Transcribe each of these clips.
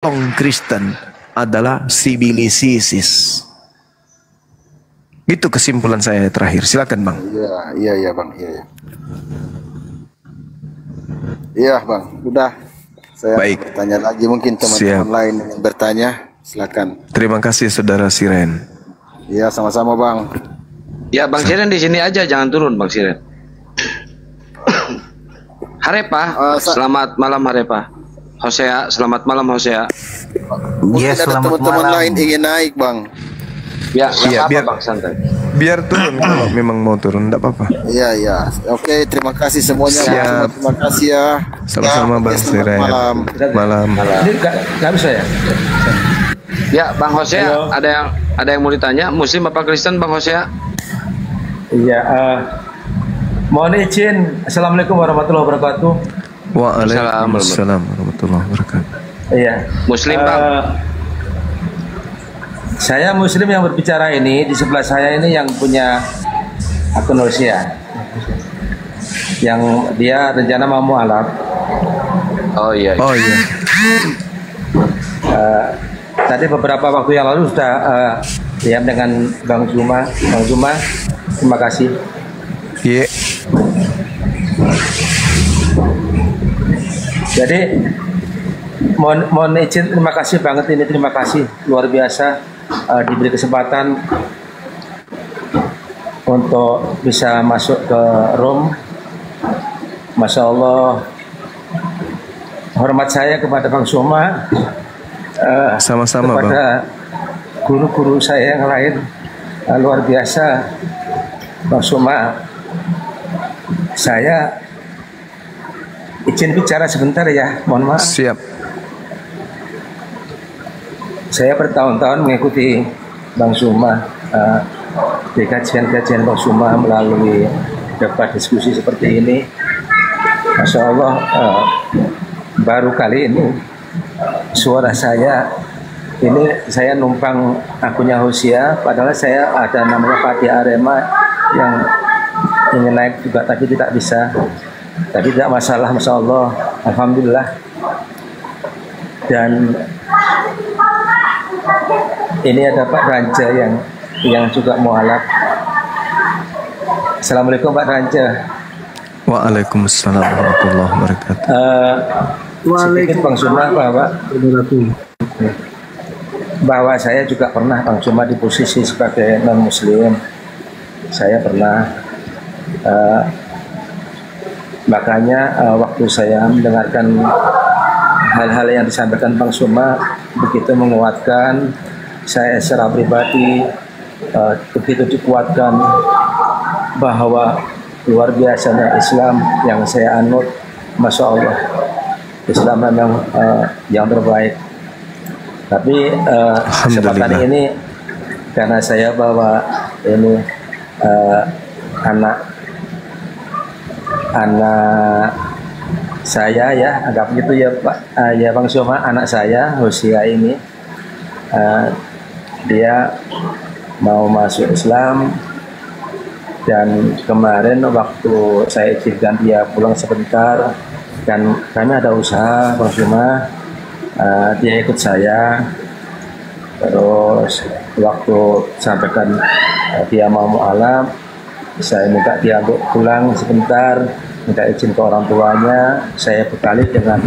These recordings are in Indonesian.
Tong Kristen adalah sibilisisis. Itu kesimpulan saya terakhir. Silakan Bang. Iya Bang. Iya Bang. Udah. Saya Baik. bertanya lagi, mungkin teman-teman lain yang bertanya. Silakan. Terima kasih Saudara Siren. Iya sama-sama Bang. Ya Bang Siren di sini aja, jangan turun Bang Siren. Harepa, selamat malam Harepa. Hosea, selamat malam Hosea. Mungkin ada teman-teman lain ingin naik Bang. Ya, iya, biar Bang santai. Biar turun kalau memang mau turun, enggak apa-apa. Iya. Oke, terima kasih semuanya. Siap. Terima kasih ya. Sama-sama Bang Siren. Malam. Ini nggak bisa ya? Ya Bang Hosea, ada yang mau ditanya, Muslim apa Kristen Bang Hosea? Iya. Mohon izin. Assalamualaikum warahmatullahi wabarakatuh. Waalaikumsalam warahmatullahi wabarakatuh. Iya. Muslim Bang. Saya Muslim yang berbicara ini. Di sebelah saya ini yang punya akun Rusia, yang dia rencana mau mualaf. Oh iya. Tadi beberapa waktu yang lalu sudah diam dengan Bang Zuma. Terima kasih. Iya. Jadi mohon izin, terima kasih banget ini, terima kasih luar biasa diberi kesempatan untuk bisa masuk ke Rom. Masya Allah, hormat saya kepada Bang Soma, Sama-sama kepada guru-guru saya yang lain, luar biasa Bang Soma. Saya izin bicara sebentar ya, mohon maaf. Siap. Saya bertahun-tahun mengikuti Bang Suma di kajian-kajian Bang Suma melalui debat diskusi seperti ini. Masya Allah, baru kali ini suara saya ini, saya numpang akunnya Hosea, padahal saya ada namanya Fatih Arema yang ingin naik juga tapi tidak bisa. Tapi tidak masalah, Masya Allah, Alhamdulillah. Dan ini ada Pak Ranja yang juga mualaf. Assalamualaikum Pak Ranja. Waalaikumsalam warahmatullahi wabarakatuh. Sedikit Bang Suma bahwa saya juga pernah Bang Suma di posisi sebagai non Muslim. Saya pernah. Makanya waktu saya mendengarkan hal-hal yang disampaikan Bang Suma begitu menguatkan saya secara pribadi, begitu dikuatkan bahwa luar biasanya Islam yang saya anut. Masya Allah, Islam memang yang terbaik. Tapi kesempatan ini karena saya bawa ini anak saya ya, anggap gitu ya Pak, ya Bang Soma, anak saya Hosea ini dia mau masuk Islam, dan kemarin waktu saya izinkan dia pulang sebentar dan kami ada usaha Bang Soma, dia ikut saya. Terus waktu sampaikan dia mau mualaf, saya minta dia untuk pulang sebentar, minta izin ke orang tuanya. Saya bekali dengan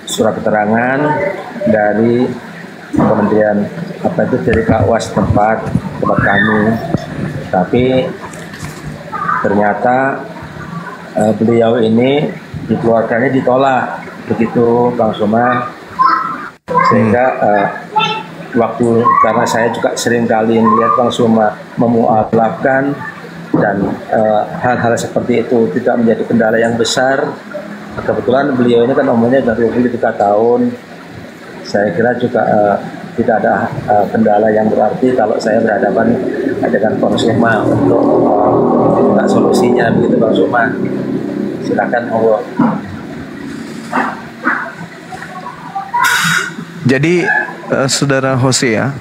surat keterangan dari Kementerian dari Kawas tempat kami. Tapi ternyata beliau ini dikeluarkannya ditolak begitu Bang Soma, sehingga waktu, karena saya juga sering kali melihat Bang Suma memualafkan dan hal-hal seperti itu tidak menjadi kendala yang besar. Kebetulan beliau ini kan umurnya sudah 23 tahun. Saya kira juga tidak ada kendala yang berarti kalau saya berhadapan dengan Bang Suma untuk minta solusinya begitu Bang Suma. Silakan Allah. Jadi Saudara Hosea,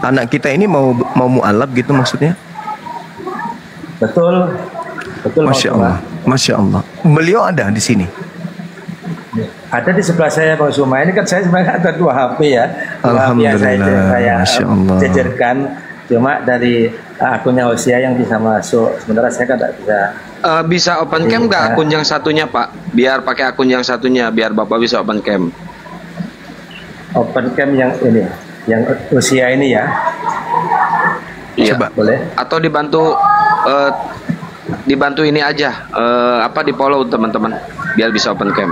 anak kita ini mau mualaf gitu maksudnya? Betul. Masya Allah. Masya Allah. Beliau ada di sini? Ada di sebelah saya Bang Suma. Ini kan saya sebenarnya ada 2 HP ya. 2 HP yang saya Masya Allah. jejerkan. Cuma dari akunnya Hosia yang bisa masuk. Sementara saya kan tidak bisa. Bisa open cam nggak akun yang satunya Pak? Biar pakai akun yang satunya, biar Bapak bisa open cam. Open cam yang ini, yang Hosia ini ya. Iya. Coba. Boleh. Atau dibantu ini aja, di follow teman-teman, biar bisa open cam.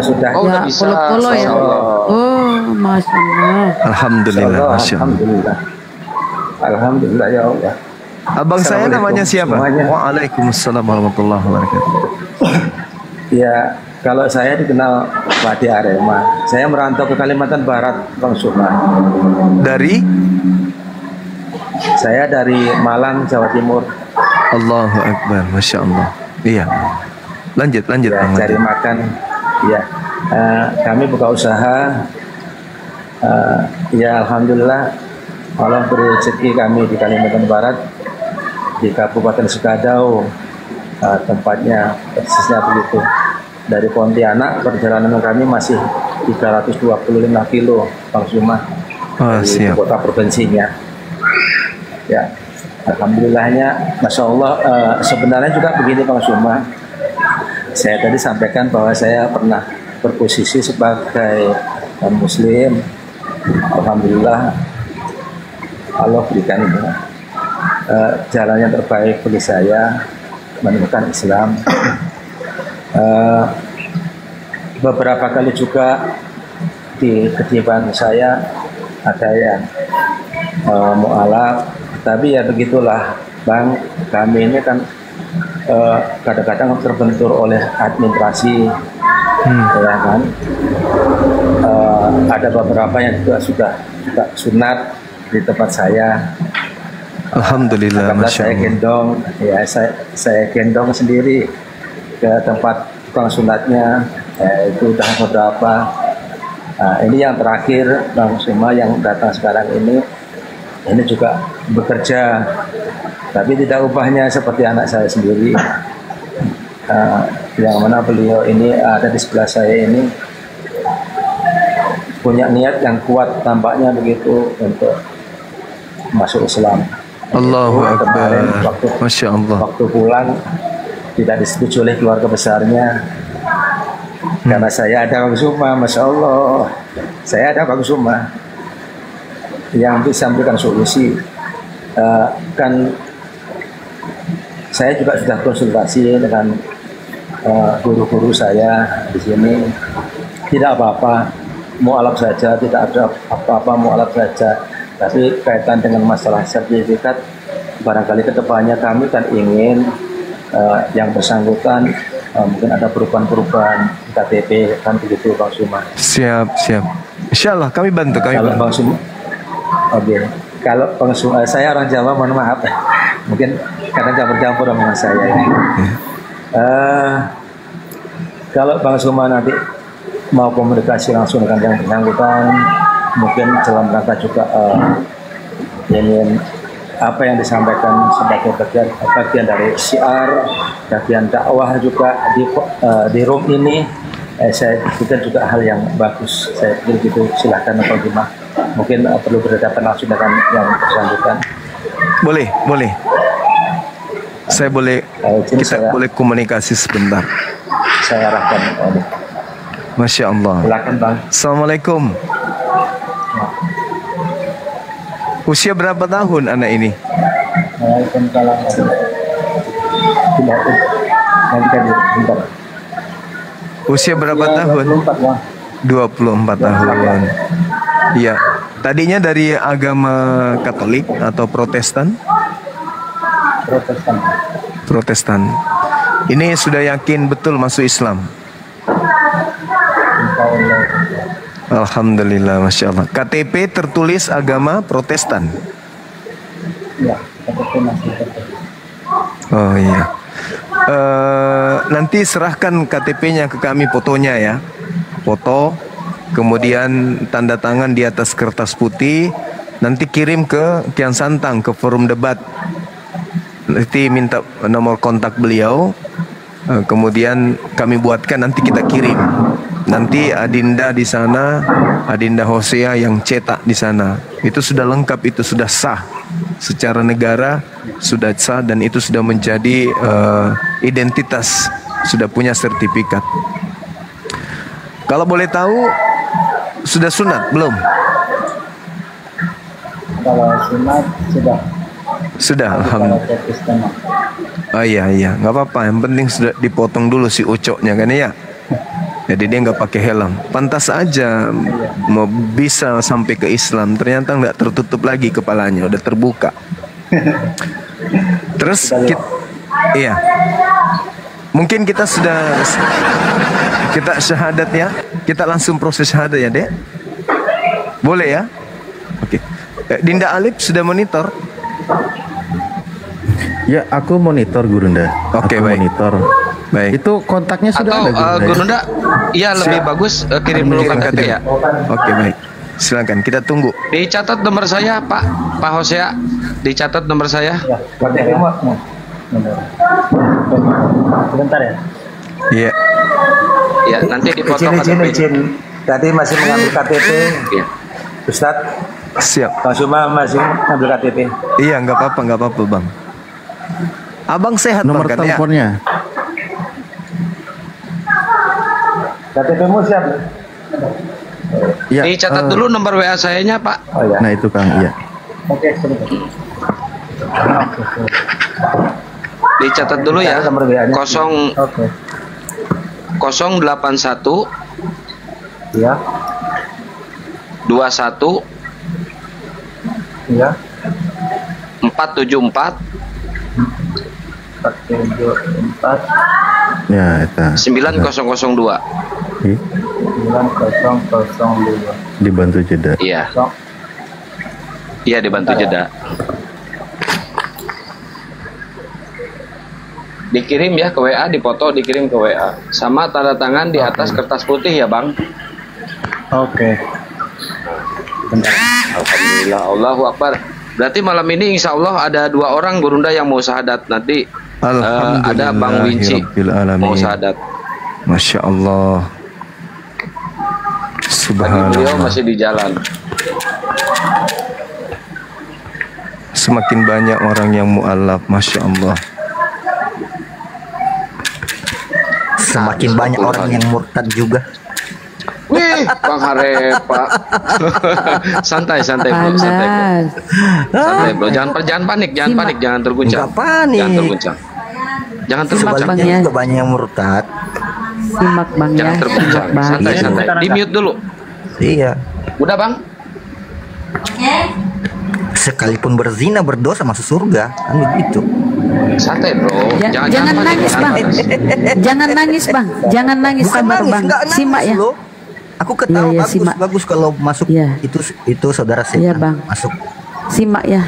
Sudah. Oh, udah Ya, bisa. follow ya. Masya Allah. Oh, Masya Allah. Alhamdulillah, Masya Allah. Alhamdulillah. Alhamdulillah ya Allah. Abang saya namanya siapa? Semuanya. Waalaikumsalam warahmatullahi wabarakatuh. Ya, kalau saya dikenal Pati Arema. Saya merantau ke Kalimantan Barat, Bang Suma. Dari Saya dari Malang, Jawa Timur. Allahu Akbar, Masya Allah. Iya. Lanjut Ya, Bang. cari makan. Ya, kami buka usaha. Ya, alhamdulillah Allah beri rezeki kami di Kalimantan Barat, di Kabupaten Sukadau, tempatnya persisnya begitu. Dari Pontianak perjalanan kami masih 325 kilo, Bang Suma, Oh, di siap. kota provinsinya. Ya, alhamdulillahnya, Masya Allah. Sebenarnya juga begini Bang Suma. Saya tadi sampaikan bahwa saya pernah berposisi sebagai Muslim. Alhamdulillah Allah berikan jalan yang terbaik bagi saya menemukan Islam. Beberapa kali juga di kediaman saya ada yang mu'alaf, tapi ya begitulah Bang, kami ini kan kadang-kadang terbentur oleh administrasi, ya kan. Ada beberapa yang juga sudah sunat di tempat saya. Alhamdulillah, Karena Masya saya Allah. gendong, ya saya gendong sendiri ke tempat tukang sunatnya. Itu udah beberapa. Ini yang terakhir Bang Suma yang datang sekarang ini juga bekerja, tapi tidak upahnya seperti anak saya sendiri. Yang mana beliau ini ada di sebelah saya ini punya niat yang kuat tampaknya begitu untuk masuk Islam. Allahu Itu kemarin Akbar, Masya Allah. waktu pulang tidak disetujui oleh keluarga besarnya karena saya ada Bang Suma, Masya Allah, saya ada Bang Suma yang bisa memberikan solusi. Kan saya juga sudah konsultasi dengan guru-guru saya di sini. Tidak apa-apa, mu'alaf saja, tidak ada apa-apa, mu'alaf saja. Tapi kaitan dengan masalah sertifikat, barangkali kedepannya kami kan ingin yang bersangkutan mungkin ada perubahan-perubahan KTP, kan begitu Bang Suma. Siap. Insya Allah kami bantu. Kalau Bang Suma, oke. Kalau Bang Suma, saya orang Jawa, mohon maaf, mungkin kadang campur-campur dengan saya. Kalau Bang Suma nanti mau komunikasi langsung dengan yang bersangkutan, mungkin dalam rangka juga ingin apa yang disampaikan sebagai bagian dari syiar, bagian dakwah juga di room ini, saya pikir juga hal yang bagus. Saya pikir gitu, silahkan Pak Bima. Mungkin perlu berhadapan langsung dengan yang bersangkutan. Boleh. Saya boleh, kita boleh komunikasi sebentar. Saya arahkan. Masya Allah. Silakan Bang. Assalamualaikum. Usia berapa tahun anak ini? Waalaikumsalam. Bentar. Usia berapa tahun? 24 Bang. 24 tahun. Iya. Tadinya dari agama Katolik atau Protestan? Protestan. Protestan. Ini sudah yakin betul masuk Islam? Alhamdulillah, Masya Allah. KTP tertulis agama Protestan? Ya, KTP masih. Oh iya. Nanti serahkan KTP-nya ke kami, fotonya ya. Foto, kemudian tanda tangan di atas kertas putih. Nanti kirim ke Kian Santang, ke forum debat. Nanti minta nomor kontak beliau. Kemudian kami buatkan, nanti kita kirim. Nanti Adinda di sana, Adinda Hosea yang cetak di sana. Itu sudah lengkap, itu sudah sah secara negara, sudah sah, dan itu sudah menjadi identitas, sudah punya sertifikat. Kalau boleh tahu, sudah sunat belum? Kalau sunat sudah. Sudah, alhamdulillah. Oh iya, nggak apa-apa. Yang penting sudah dipotong dulu si ucoknya kan ya. Jadi dia nggak pakai helm. Pantas aja mau bisa sampai ke Islam, ternyata nggak tertutup lagi kepalanya, udah terbuka. Terus iya, mungkin kita syahadat ya. Kita langsung proses syahadat ya, Dek. Boleh ya? Oke. Dinda Alif sudah monitor? Ya, aku monitor Gurunda. Oke, aku baik. Monitor. Baik. Itu kontaknya sudah Atau ada Gurunda, iya lebih bagus kirim dulu KTP ya. Oke, baik. Silakan, kita tunggu. Dicatat nomor saya, Pak Hosea. Dicatat nomor saya. Ya, KTP mu. Sebentar ya. Iya. Ya, nanti dipotong KTP. Izin. Tadi masih mengambil KTP. Iya. Ustadz, Siap. Bang Suma masih mengambil KTP. Iya, nggak apa-apa, Bang. Abang sehat, nomor Bang, kan, ya? teleponnya. KTP-mu siap? Ya, Dicatat dulu nomor WA sayanya, Pak. Oh ya. Nah itu Kang, iya. Oke, sebentar. Dicatat dulu ya. Nomor WA-nya. 081 Iya. 21 Iya. 474 474 Ya, itu. 9002. 9002. Dibantu jeda. Iya. Iya, dibantu jeda. Dikirim ya ke WA, dipoto dikirim ke WA. Sama tanda tangan di atas kertas putih ya, Bang. Oke. Alhamdulillah, Allahu Akbar. Berarti malam ini insya Allah ada 2 orang Gurunda yang mau syahadat. Nanti ada Bang Winci mau syahadat. Masya Allah. Bagi beliau Subhanallah. masih di jalan. Semakin banyak orang yang mu'alaf, Masya Allah. Semakin banyak orang yang murtad juga. Wih, Bang Harepa. santai bro, santai bro. Panas. Santai bro, jangan panik, jangan terguncang. Nggak panik. Jangan terguncang. Jangan Simak, terguncang. Bang, Sebaliknya ya. juga banyak yang murtad. Simak Bang ya. Jangan terguncang. Simak, Bang. Santai. Di mute dulu. Iya. Udah, Bang? Sekalipun berzina berdosa masuk surga, kan begitu. Santai bro. Jangan panik, nangis jangan Bang. panas. Jangan nangis Bang. Jangan nangis, Bukan sabar nangis, Bang. nggak nangis Simak ya. loh. Aku ketawa Iya, bagus, simak. bagus kalau masuk Iya. itu saudara saya. Iya, Bang. Masuk. Simak ya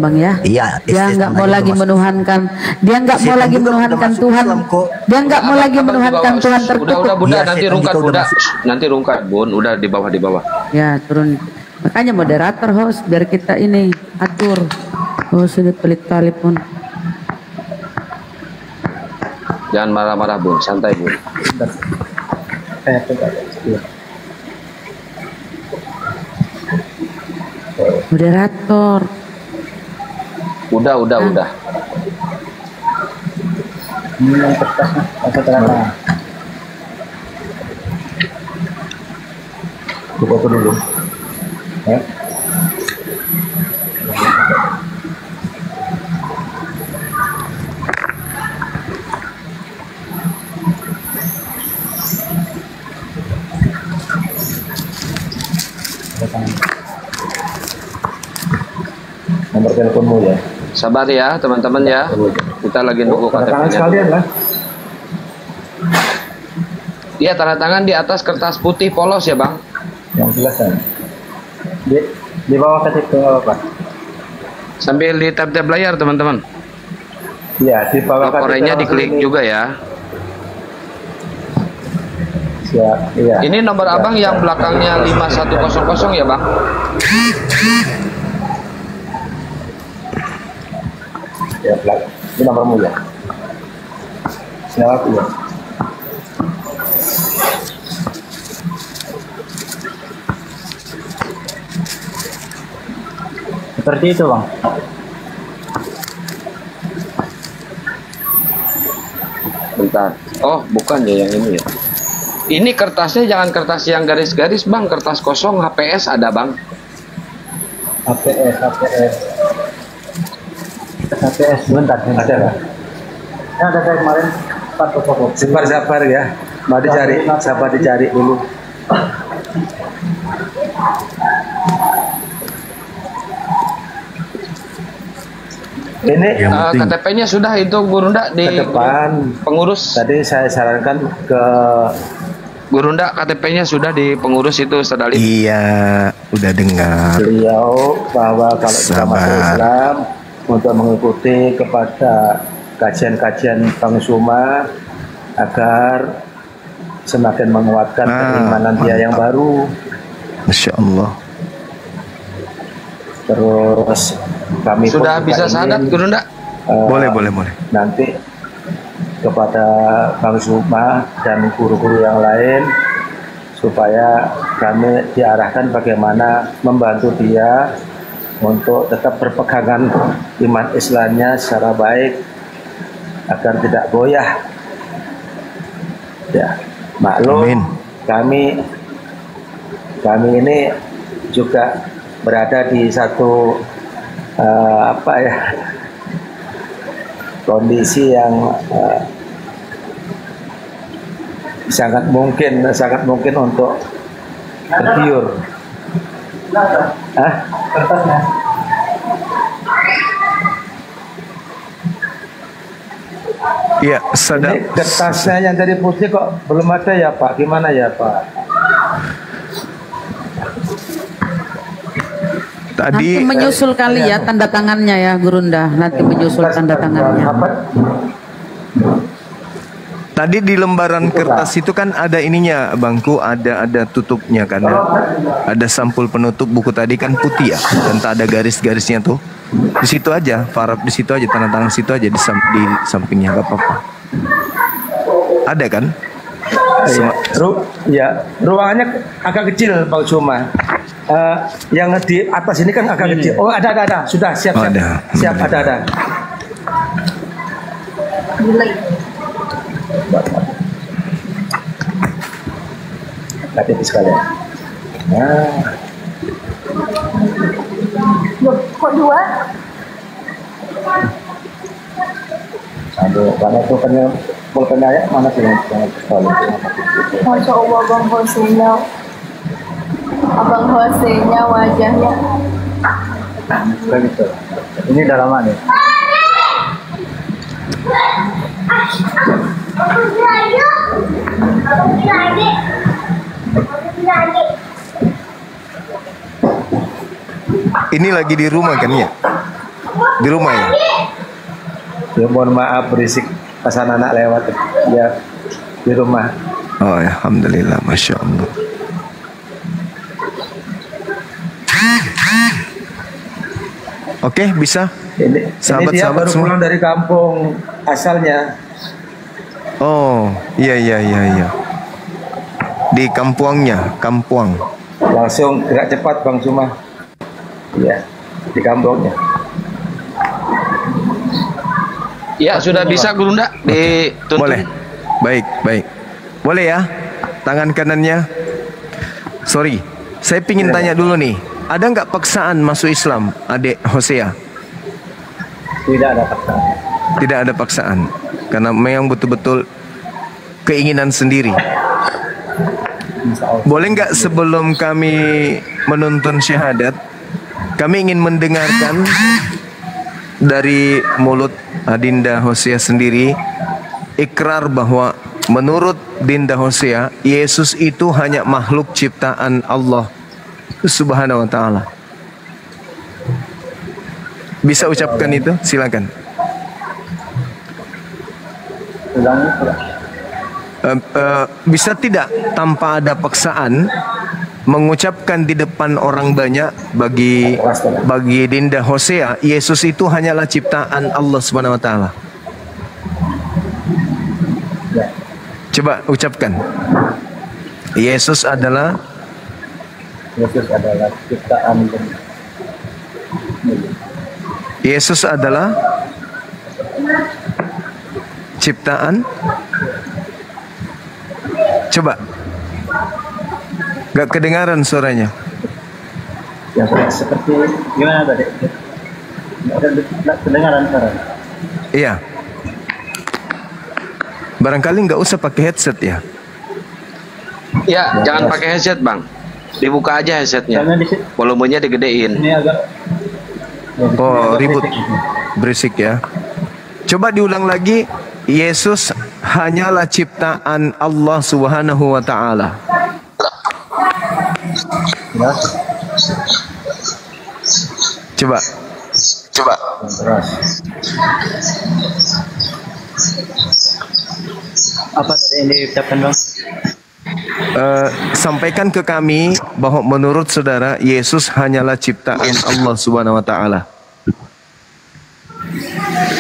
Bang ya. Iya, Dia Islam nggak mau aja lagi masuk. menuhankan. Dia nggak mau Setan lagi juga udah menuhankan masuk Tuhan. Islam kok. Dia nggak mau lagi Abang di menuhankan bawah. Tuhan terkutuk. Udah Bunda, Iya, nanti setan rungkat juga udah Bunda. masuk. Nanti rungkat Bun, udah di bawah. Ya turun. Makanya moderator host biar kita ini atur. Oh sudah pelit kali pun. Jangan marah-marah Bun, santai Bun. Saya coba. Iya. Moderator. Udah. Ini yang kertasnya. Apa terang? Aku foto dulu. Ya. Nomor teleponmu ya. Sabar ya teman-teman ya. Kita lagi nunggu Tanda tangan KTP-nya. sekalian lah. Iya, tanda tangan di atas kertas putih polos ya Bang. Yang jelas kan. Di bawah KTP apa? Sambil di tab-tab layar teman-teman. Iya, di bawah Laporannya diklik juga ya. Siap, iya. Ini nomor abang yang belakangnya 5100 ya Bang. Ya, ini nomormu ya. Jawab ya. Seperti itu, Bang. Bentar. Oh, bukan ya yang ini ya. Ini kertasnya jangan kertas yang garis-garis, Bang. Kertas kosong, HPS ada, Bang. HPS. Bentar, ada nggak? Ya, ada saya kemarin. Sabar ya. Mau dicari, sabar dicari dulu. Ini KTP-nya sudah itu Gurunda di ke depan pengurus. Tadi saya sarankan ke Gurunda, KTP-nya sudah di pengurus itu, Ustaz Ali. Iya, udah dengar. beliau bahwa kalau kita Sabar. masuk Islam untuk mengikuti kepada kajian-kajian Bang Suma agar semakin menguatkan keimanan dia yang baru. Masya Allah. Terus kami Sudah pun bisa juga sadat, ingin, Gurunda? Boleh. nanti kepada Bang Suma dan guru-guru yang lain supaya kami diarahkan bagaimana membantu dia untuk tetap berpegangan iman Islamnya secara baik agar tidak goyah. Ya, maklum kami ini juga berada di satu kondisi yang sangat mungkin untuk tergiur. Kertasnya. Iya, sadar. Ini kertasnya yang tadi putih kok belum ada ya Pak? Gimana ya Pak? Tadi Nanti menyusul kali ya tanda tangannya ya Gurunda. Nanti menyusul tanda tangannya. Tadi di lembaran kertas itu kan ada ininya, Bangku, ada tutupnya kan ya. Ada sampul penutup buku tadi kan putih ya, dan tak ada garis-garisnya tuh. Di situ aja, Farab di situ aja, tanda tangan situ aja di sampingnya, gak apa-apa. Ada kan? Ruangannya agak kecil Bang Suma. Yang di atas ini kan agak kecil. Oh ada. Sudah siap. Siap ada. KTP sekalian. Nah. Kok dua? Aduh, mana tuh pulpennya ya? Mana sih yang Masya Allah, Abang Hosenya wajahnya. Begitu. Ini udah lama nih. Ini lagi di rumah kan ya? Di rumah ya? Ya mohon maaf berisik pas anak lewat ya di rumah. Oh ya, alhamdulillah, masya Allah. Oke, bisa. Ini dia baru pulang dari kampung asalnya. Oh, iya. Di Kampuangnya, Kampuang. Langsung gerak cepat Bang Suma. Iya, di kampungnya. Ya, sudah bisa Gurunda dituntun. Boleh. Baik. Boleh ya? Tangan kanannya. Sorry, saya pingin tanya dulu nih. Ada nggak paksaan masuk Islam, Adik Hosea? Tidak ada paksaan. Tidak ada paksaan, karena memang betul-betul keinginan sendiri. Boleh nggak sebelum kami menuntun syahadat, kami ingin mendengarkan dari mulut Adinda Hosea sendiri ikrar bahwa menurut Dinda Hosea, Yesus itu hanya makhluk ciptaan Allah Subhanahu wa ta'ala. Bisa ucapkan itu? Silakan. Bisa tidak tanpa ada paksaan mengucapkan di depan orang banyak bagi Dinda Hosea, Yesus itu hanyalah ciptaan Allah Subhanahu wa ta'ala. Coba ucapkan. Yesus adalah ciptaan. Yesus adalah ciptaan. Coba. Gak kedengaran suaranya. Ya, seperti gimana tadi? Ada kedengaran sekarang? Iya. Barangkali nggak usah pakai headset ya. Ya, jangan pakai headset, Bang. Dibuka aja headsetnya. Volumenya digedein. Ini agak Oh, ribut. Berisik ya. Coba diulang lagi. Yesus hanyalah ciptaan Allah Subhanahu wa taala. Coba. apa tadi yang diucapkan, Bang? Sampaikan ke kami bahwa menurut saudara Yesus hanyalah ciptaan Allah Subhanahu wa taala.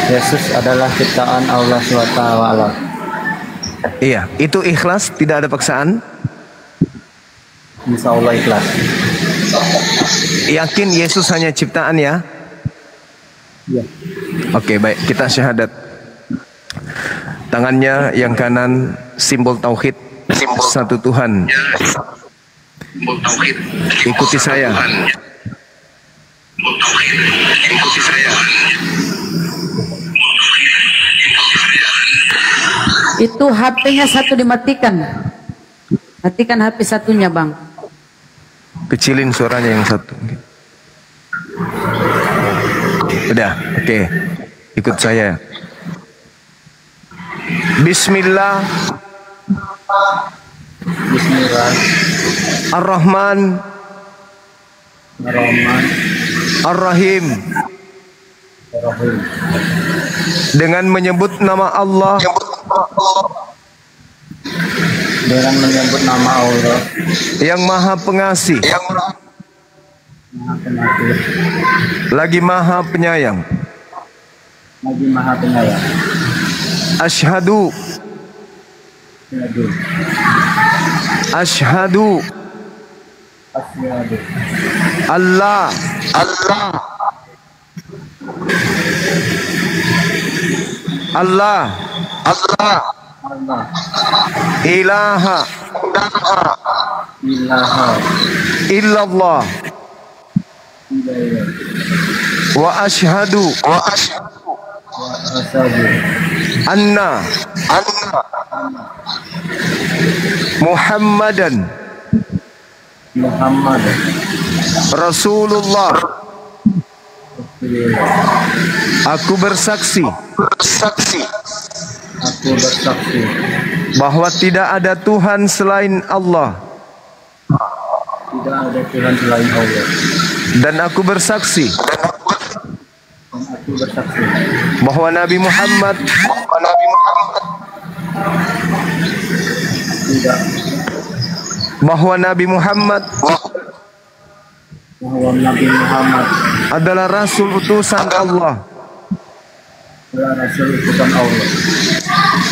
Yesus adalah ciptaan Allah SWT. Iya, itu ikhlas, tidak ada paksaan. Insya Allah ikhlas. Yakin Yesus hanya ciptaan ya? Iya. Oke, baik, kita syahadat. Tangannya yang kanan simbol tauhid, satu Tuhan. Ikuti saya. Itu HP-nya satu dimatikan. Matikan HP satunya, Bang. Kecilin suaranya yang satu. Udah, oke. Ikut saya. Bismillah. Ar-Rahman. Ar-Rahim. Dengan menyebut nama Allah. Dengan menyebut nama Allah yang Maha Pengasih, lagi Maha Penyayang. Asyhadu Allah ilaha illallah wa asyhadu anna Muhammadan Rasulullah. Aku bersaksi bahwa tidak ada Tuhan selain Allah. Dan aku bersaksi bahwa Nabi Muhammad adalah Rasul utusan Allah.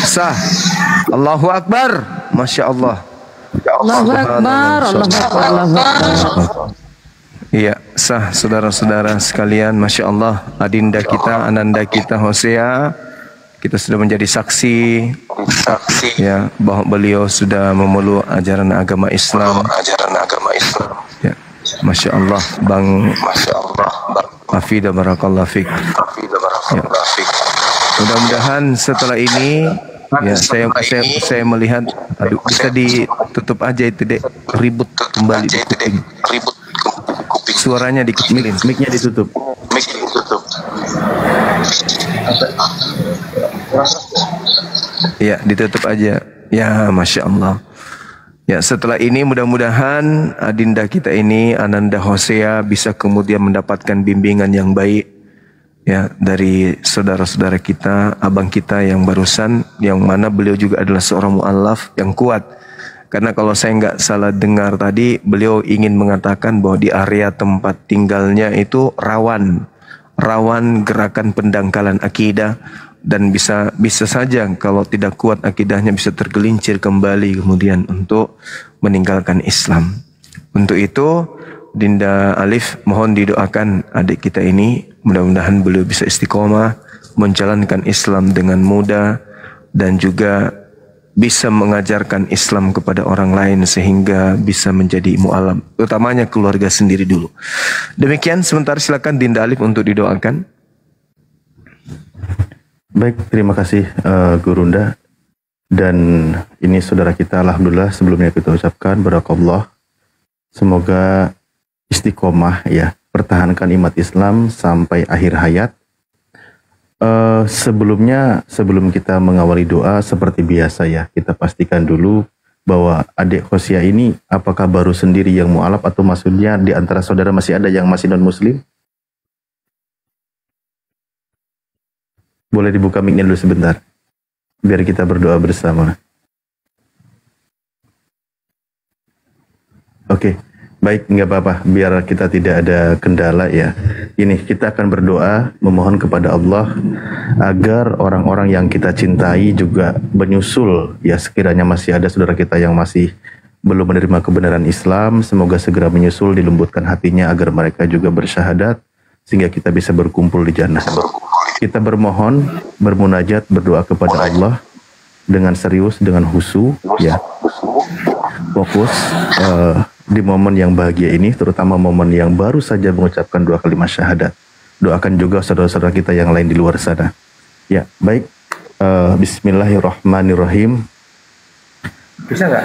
Sah. Allahu Akbar. Masya Allah. Allahu Akbar. Allahu Akbar. Allahu Akbar. Iya, sah saudara-saudara sekalian. Masya Allah. Adinda kita, ananda kita Hosea, kita sudah menjadi saksi ya bahwa beliau sudah memeluk ajaran agama Islam. Ya, Masya Allah, Bang Hafidha Barakallahu Fik. Ya. Mudah-mudahan setelah ini ya saya melihat, aduh, bisa ditutup aja itu dek, ribut kembali di kuping. Suaranya dikecilin, mic-nya ditutup. Ya, ditutup aja. Ya, Masya Allah. Ya, setelah ini mudah-mudahan adinda kita ini, Ananda Hosea, bisa kemudian mendapatkan bimbingan yang baik ya dari saudara-saudara kita, abang kita yang barusan, yang mana beliau juga adalah seorang mu'allaf yang kuat. Karena kalau saya nggak salah dengar tadi, beliau ingin mengatakan bahwa di area tempat tinggalnya itu rawan gerakan pendangkalan akidah, dan bisa saja kalau tidak kuat akidahnya bisa tergelincir kembali kemudian untuk meninggalkan Islam. Untuk itu Dinda Alif mohon didoakan adik kita ini, mudah-mudahan beliau bisa istiqomah menjalankan Islam dengan mudah dan juga bisa mengajarkan Islam kepada orang lain sehingga bisa menjadi mu'alaf, utamanya keluarga sendiri dulu. Demikian, sebentar silakan Dinda Alif untuk didoakan. Baik, terima kasih Gurunda. Dan ini saudara kita, alhamdulillah sebelumnya kita ucapkan barakallah. Semoga istiqomah ya, pertahankan iman Islam sampai akhir hayat. Sebelum kita mengawali doa seperti biasa ya, kita pastikan dulu bahwa adik Khosia ini apakah baru sendiri yang mu'alaf atau maksudnya di antara saudara masih ada yang masih non-muslim? Boleh dibuka mic-nya dulu sebentar, biar kita berdoa bersama. Oke, baik, nggak apa-apa, biar kita tidak ada kendala ya. Ini kita akan berdoa memohon kepada Allah agar orang-orang yang kita cintai juga menyusul ya, sekiranya masih ada saudara kita yang masih belum menerima kebenaran Islam, semoga segera menyusul, dilembutkan hatinya agar mereka juga bersyahadat sehingga kita bisa berkumpul di jannah. Kita bermohon, bermunajat, berdoa kepada Allah dengan serius, dengan khusyuk ya. Fokus di momen yang bahagia ini, terutama momen yang baru saja mengucapkan 2 kalimat syahadat. Doakan juga saudara-saudara kita yang lain di luar sana. Ya, baik. Bismillahirrahmanirrahim. Bisa nggak?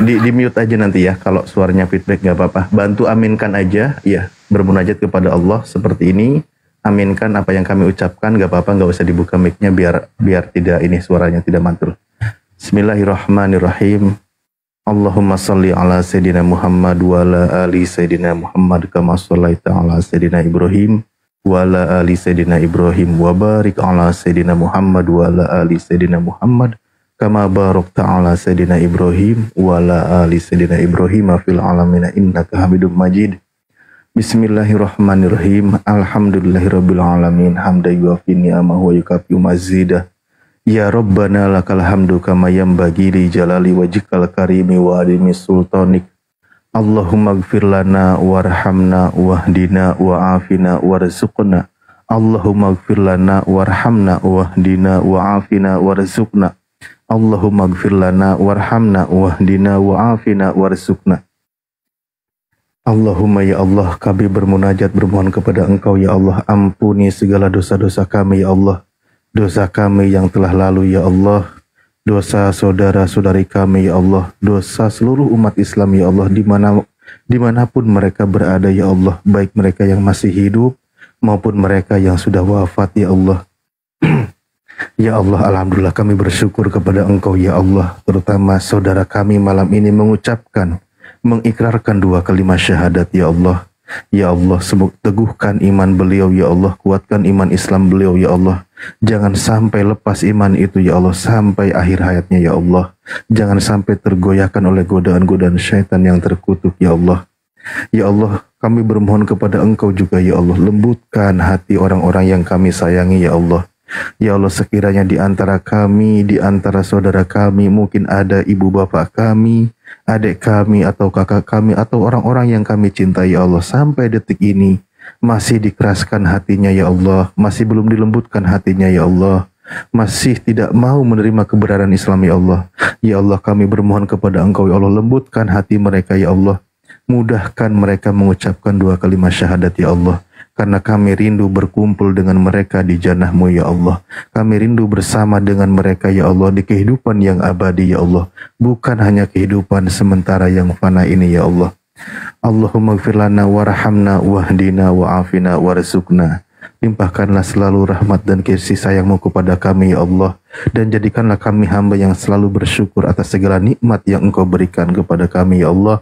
Di mute aja nanti ya, kalau suaranya feedback nggak apa-apa. Bantu aminkan aja, ya. Bermunajat kepada Allah seperti ini. Aminkan apa yang kami ucapkan, nggak apa-apa, nggak usah dibuka mic-nya biar tidak ini suaranya tidak mantul. Bismillahirrahmanirrahim. Allahumma salli ala Sayyidina Muhammad wa ala ali Sayyidina Muhammad kama shallaita ala Sayyidina Ibrahim wa ala ali Sayyidina Ibrahim wa barik ala Sayyidina Muhammad wa ala ali Sayyidina Muhammad kama barakta ala Sayyidina Ibrahim wa ala ali Sayyidina Ibrahim fil alamin innaka Hamidum Majid. Bismillahirrahmanirrahim. Alhamdulillahirabbil alamin hamdan yuwafi ni'amahu wa yukafi mazidah. Ya Rabbana lakal hamdu kama yanbaghi li jalali wajhikal karimi wa adimi sultanik. Allahumma ighfir lana warhamna wahdina wa'afina warzuqna. Allahumma ighfir lana warhamna wahdina wa'afina warzuqna. Allahumma ighfir lana warhamna wahdina wa'afina warzuqna. Allahumma ya Allah, kami bermunajat bermohon kepada Engkau ya Allah, ampuni segala dosa-dosa kami ya Allah, dosa kami yang telah lalu ya Allah, dosa saudara-saudari kami ya Allah, dosa seluruh umat Islam ya Allah, dimanapun mereka berada ya Allah, baik mereka yang masih hidup maupun mereka yang sudah wafat ya Allah. Ya Allah, alhamdulillah kami bersyukur kepada Engkau ya Allah, terutama saudara kami malam ini mengikrarkan 2 kalimat syahadat ya Allah. Ya Allah, semoga teguhkan iman beliau ya Allah, kuatkan iman Islam beliau ya Allah. Jangan sampai lepas iman itu ya Allah sampai akhir hayatnya ya Allah. Jangan sampai tergoyahkan oleh godaan-godaan syaitan yang terkutuk ya Allah. Ya Allah, kami bermohon kepada Engkau juga ya Allah, lembutkan hati orang-orang yang kami sayangi ya Allah. Ya Allah, sekiranya di antara kami, di antara saudara kami, mungkin ada ibu bapak kami, adik kami, atau kakak kami, atau orang-orang yang kami cintai ya Allah, sampai detik ini masih dikeraskan hatinya ya Allah, masih belum dilembutkan hatinya ya Allah, masih tidak mau menerima kebenaran Islam ya Allah. Ya Allah, kami bermohon kepada Engkau ya Allah, lembutkan hati mereka ya Allah, mudahkan mereka mengucapkan 2 kalimat syahadat ya Allah. Karena kami rindu berkumpul dengan mereka di jannah-Mu ya Allah. Kami rindu bersama dengan mereka ya Allah di kehidupan yang abadi ya Allah. Bukan hanya kehidupan sementara yang fana ini ya Allah. Allahumma ighfir lana warhamna wahdina wa'afina warzuqna. Limpahkanlah selalu rahmat dan kasih sayang-Mu kepada kami ya Allah. Dan jadikanlah kami hamba yang selalu bersyukur atas segala nikmat yang Engkau berikan kepada kami ya Allah.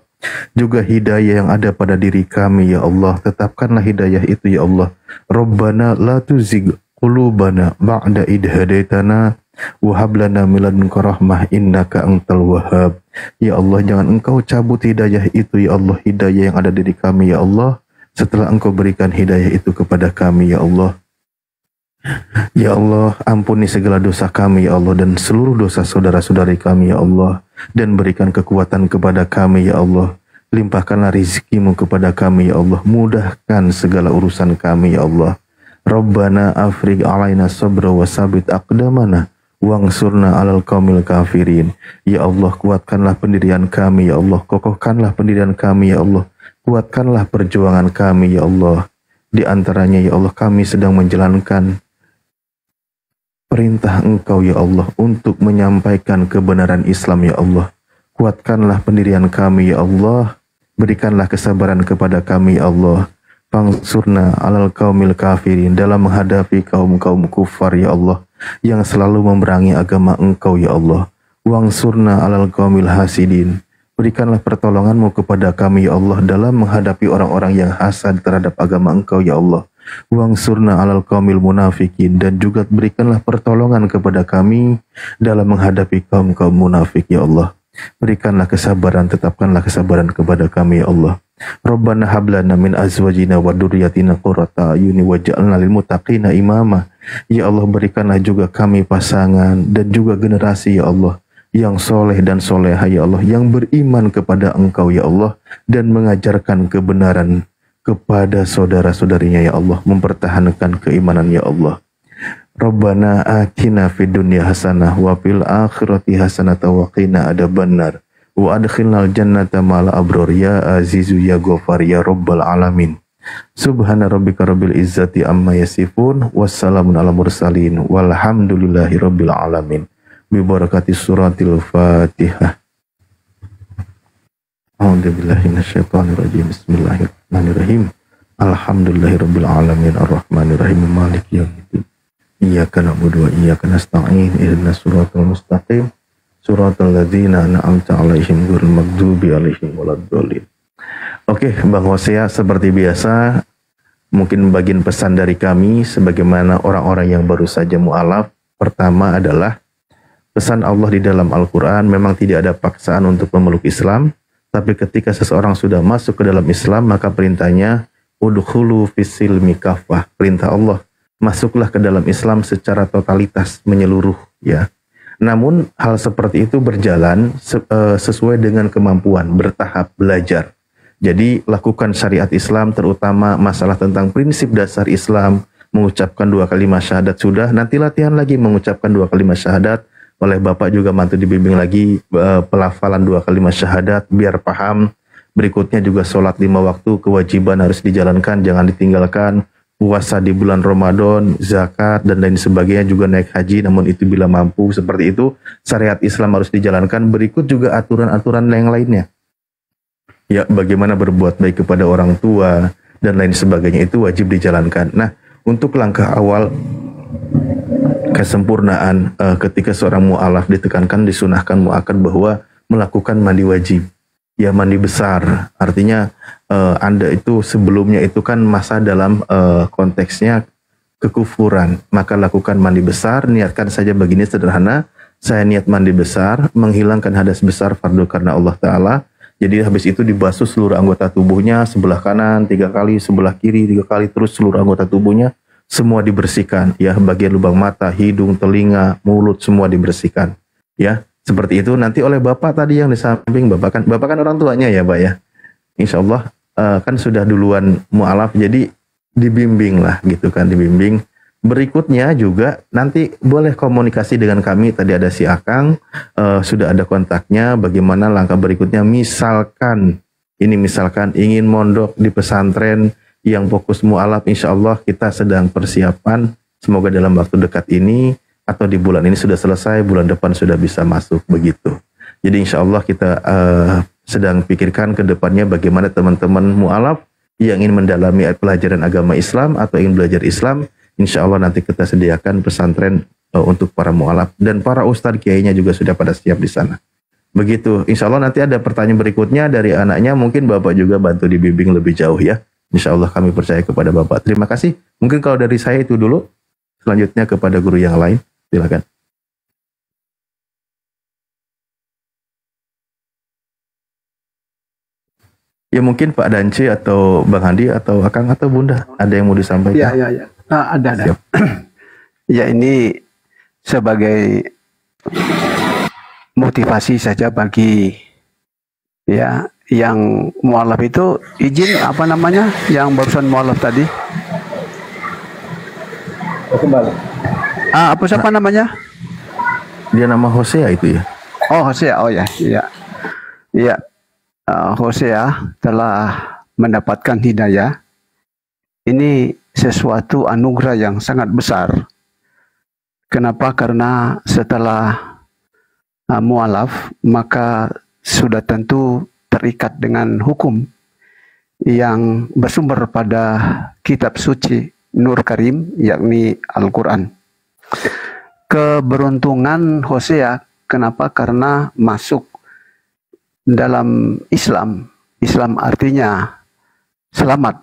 Juga hidayah yang ada pada diri kami ya Allah, tetapkanlah hidayah itu ya Allah. Rabbana la tuzigh qulubana ba'da idh hadaitana wa hab lana min ladunka rahmah innaka antal wahhab. Ya Allah, jangan Engkau cabut hidayah itu ya Allah, hidayah yang ada di diri kami ya Allah, setelah Engkau berikan hidayah itu kepada kami ya Allah. Ya Allah, ampuni segala dosa kami ya Allah dan seluruh dosa saudara-saudari kami ya Allah, dan berikan kekuatan kepada kami ya Allah. Limpahkanlah rizkimu kepada kami ya Allah, mudahkan segala urusan kami ya Allah. Rabbana afriq alaina sabra wa sabit aqdamana wangsurna alal qaumil kafirin. Ya Allah, kuatkanlah pendirian kami ya Allah, kokohkanlah pendirian kami ya Allah, kuatkanlah perjuangan kami ya Allah. Di antaranya ya Allah, kami sedang menjalankan perintah Engkau ya Allah untuk menyampaikan kebenaran Islam ya Allah. Kuatkanlah pendirian kami ya Allah, berikanlah kesabaran kepada kami ya Allah. Fangsurna alal qaumil kafirin, dalam menghadapi kaum-kaum kufar ya Allah yang selalu memerangi agama Engkau ya Allah. Wangsurna alal qaumil hasidin, berikanlah pertolonganmu kepada kami ya Allah dalam menghadapi orang-orang yang hasad terhadap agama Engkau ya Allah. Wangsurna alal qaumil munafikin, dan juga berikanlah pertolongan kepada kami dalam menghadapi kaum-kaum munafik ya Allah. Berikanlah kesabaran, tetapkanlah kesabaran kepada kami ya Allah. Rabbana hablana min azwajina wa dzurriyyatina qurrata a'yuni waj'alna lil muttaqina imama. Ya Allah, berikanlah juga kami pasangan dan juga generasi ya Allah yang soleh dan soleha ya Allah, yang beriman kepada Engkau ya Allah dan mengajarkan kebenaran kepada saudara-saudarinya ya Allah, mempertahankan keimanan ya Allah. Rabbana atina fid dunya hasanah wa fil akhirati hasanah wa qina adzabannar wa adkhilnal jannata ma'al abrar ya azizu ya ghafar ya rabbal alamin. Subhana rabbika rabbil izzati amma yasifun wassalamun ala mursalin walhamdulillahi rabbil alamin. Bi barakati suratil Fatihah. A'udzubillahi minasyaitonir rajim. Bismillahirrahmanirrahim. Alhamdulillahirabbil alamin arrahmanirrahim maliki yaumiddin. Iyyaka na'budu wa iyyaka nasta'in. Ihdinas siratal mustaqim. Siratal ladzina an'amta 'alaihim ghairil maghdubi 'alaihim waladdallin. Oke, Bang Hosea, seperti biasa mungkin bagian pesan dari kami sebagaimana orang-orang yang baru saja mu'alaf. Pertama adalah pesan Allah di dalam Al-Qur'an, memang tidak ada paksaan untuk memeluk Islam. Tapi ketika seseorang sudah masuk ke dalam Islam, maka perintahnya udkhulu fis-silmi kafah. Perintah Allah, masuklah ke dalam Islam secara totalitas, menyeluruh ya. Namun hal seperti itu berjalan sesuai dengan kemampuan, bertahap, belajar. Jadi lakukan syariat Islam, terutama masalah tentang prinsip dasar Islam, mengucapkan 2 kalimat syahadat sudah, nanti latihan lagi mengucapkan 2 kalimat syahadat. Oleh Bapak juga bantu dibimbing lagi pelafalan 2 kalimat syahadat biar paham. Berikutnya juga sholat 5 waktu, kewajiban harus dijalankan, jangan ditinggalkan. Puasa di bulan Ramadan, zakat dan lain sebagainya, juga naik haji namun itu bila mampu, seperti itu. Syariat Islam harus dijalankan. Berikut juga aturan-aturan yang lainnya. Ya, bagaimana berbuat baik kepada orang tua dan lain sebagainya, itu wajib dijalankan. Nah, untuk langkah awal kesempurnaan ketika seorang mu'alaf ditekankan, disunahkan mu'akad bahwa melakukan mandi wajib. Ya, mandi besar. Artinya Anda itu sebelumnya itu kan masa dalam konteksnya kekufuran. Maka lakukan mandi besar, niatkan saja begini sederhana. Saya niat mandi besar, menghilangkan hadas besar fardu karena Allah Ta'ala. Jadi habis itu dibasuh seluruh anggota tubuhnya, sebelah kanan 3 kali, sebelah kiri 3 kali, terus seluruh anggota tubuhnya semua dibersihkan, ya, bagian lubang mata, hidung, telinga, mulut, semua dibersihkan, ya, seperti itu. Nanti oleh Bapak tadi yang di samping, Bapak kan orang tuanya ya, Pak ya, Insya Allah kan sudah duluan mu'alaf, jadi dibimbing lah gitu kan, dibimbing. Berikutnya juga nanti boleh komunikasi dengan kami, tadi ada si Akang, sudah ada kontaknya, bagaimana langkah berikutnya, misalkan ingin mondok di pesantren yang fokus mu'alaf, insya Allah kita sedang persiapan, semoga dalam waktu dekat ini atau di bulan ini sudah selesai, bulan depan sudah bisa masuk begitu. Jadi insya Allah kita sedang pikirkan ke depannya bagaimana teman-teman mu'alaf yang ingin mendalami pelajaran agama Islam atau ingin belajar Islam, insya Allah nanti kita sediakan pesantren untuk para mu'alaf, dan para ustadz kiainya juga sudah pada siap di sana. Begitu, insya Allah nanti ada pertanyaan berikutnya dari anaknya, mungkin Bapak juga bantu dibimbing lebih jauh ya. Insya Allah kami percaya kepada Bapak. Terima kasih. Mungkin kalau dari saya itu dulu. Selanjutnya kepada guru yang lain. Silakan. Ya mungkin Pak Dance atau Bang Handi atau Akang atau Bunda. Ada yang mau disampaikan? Ya. Ada. Ya ini sebagai motivasi saja bagi ya yang mualaf itu. Izin apa namanya yang barusan mualaf tadi? Kembali. Apa siapa namanya? Dia nama Hosea itu ya? Oh Hosea, oh ya, iya, iya. Hosea telah mendapatkan hidayah. Ini sesuatu anugerah yang sangat besar. Kenapa? Karena setelah mualaf maka sudah tentu terikat dengan hukum yang bersumber pada kitab suci Nur Karim, yakni Al-Quran. Keberuntungan Hosea, kenapa? Karena masuk dalam Islam. Islam artinya selamat.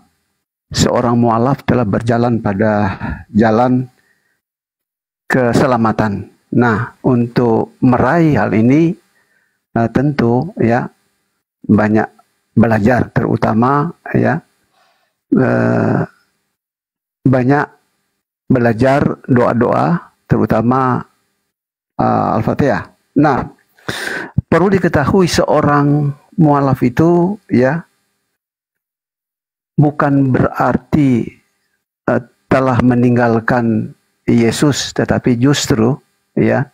Seorang mualaf telah berjalan pada jalan keselamatan. Nah, untuk meraih hal ini tentu ya banyak belajar, terutama ya banyak belajar doa-doa, terutama Al-Fatihah. Nah, perlu diketahui seorang mualaf itu ya bukan berarti telah meninggalkan Yesus, tetapi justru ya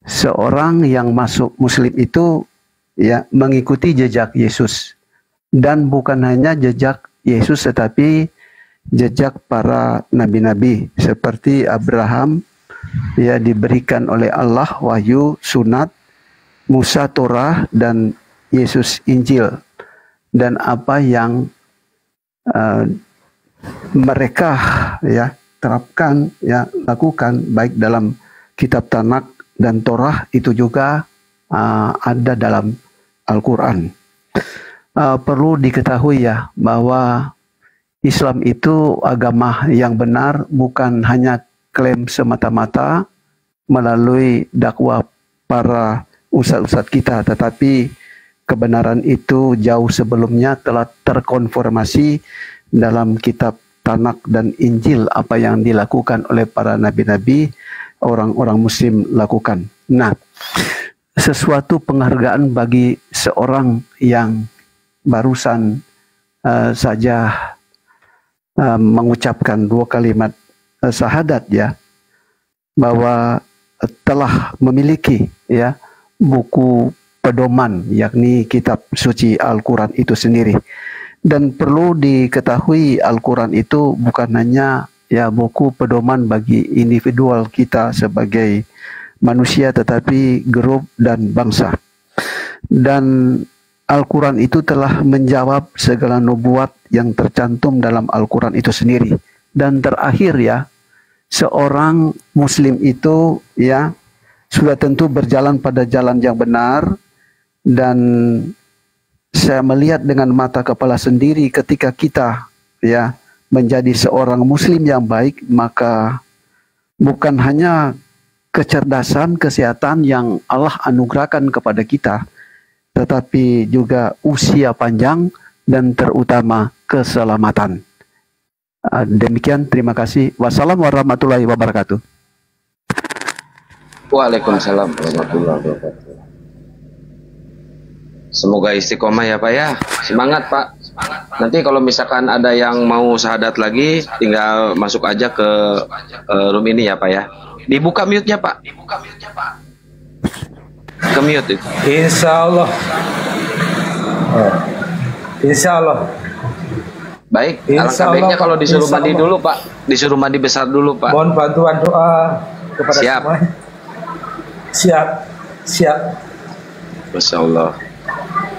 seorang yang masuk Muslim itu ya mengikuti jejak Yesus, dan bukan hanya jejak Yesus tetapi jejak para nabi-nabi seperti Abraham ya diberikan oleh Allah wahyu, sunat, Musa Torah, dan Yesus Injil, dan apa yang mereka ya terapkan ya lakukan baik dalam kitab Tanak dan Torah itu juga ada dalam Al-Quran. Perlu diketahui ya bahwa Islam itu agama yang benar, bukan hanya klaim semata-mata melalui dakwah para ustadz-ustadz kita, tetapi kebenaran itu jauh sebelumnya telah terkonfirmasi dalam kitab Tanak dan Injil, apa yang dilakukan oleh para nabi-nabi, orang-orang muslim lakukan. Nah, sesuatu penghargaan bagi seorang yang barusan saja mengucapkan 2 kalimat syahadat ya, bahwa telah memiliki ya buku pedoman, yakni kitab suci Al-Quran itu sendiri. Dan perlu diketahui Al-Quran itu bukan hanya ya buku pedoman bagi individual kita sebagai manusia, tetapi grup dan bangsa. Dan Al-Quran itu telah menjawab segala nubuat yang tercantum dalam Al-Quran itu sendiri. Dan terakhir ya, seorang muslim itu ya sudah tentu berjalan pada jalan yang benar. Dan saya melihat dengan mata kepala sendiri ketika kita ya menjadi seorang muslim yang baik, maka bukan hanya kecerdasan, kesehatan yang Allah anugerahkan kepada kita, tetapi juga usia panjang dan terutama keselamatan. Demikian, terima kasih. Wassalamualaikum warahmatullahi wabarakatuh. Waalaikumsalam warahmatullahi wabarakatuh. Semoga istiqomah ya Pak ya. Semangat Pak. Nanti kalau misalkan ada yang mau syahadat lagi, tinggal masuk aja ke room ini ya Pak ya. Dibuka mute-nya Pak. Ke mute itu. Insya Allah. Insya Allah. Baik, alangkah baiknya kalau disuruh mandi dulu Pak. Disuruh mandi besar dulu Pak. Mohon bantuan doa kepada Siap. semuanya. Siap. Siap. Masya Allah.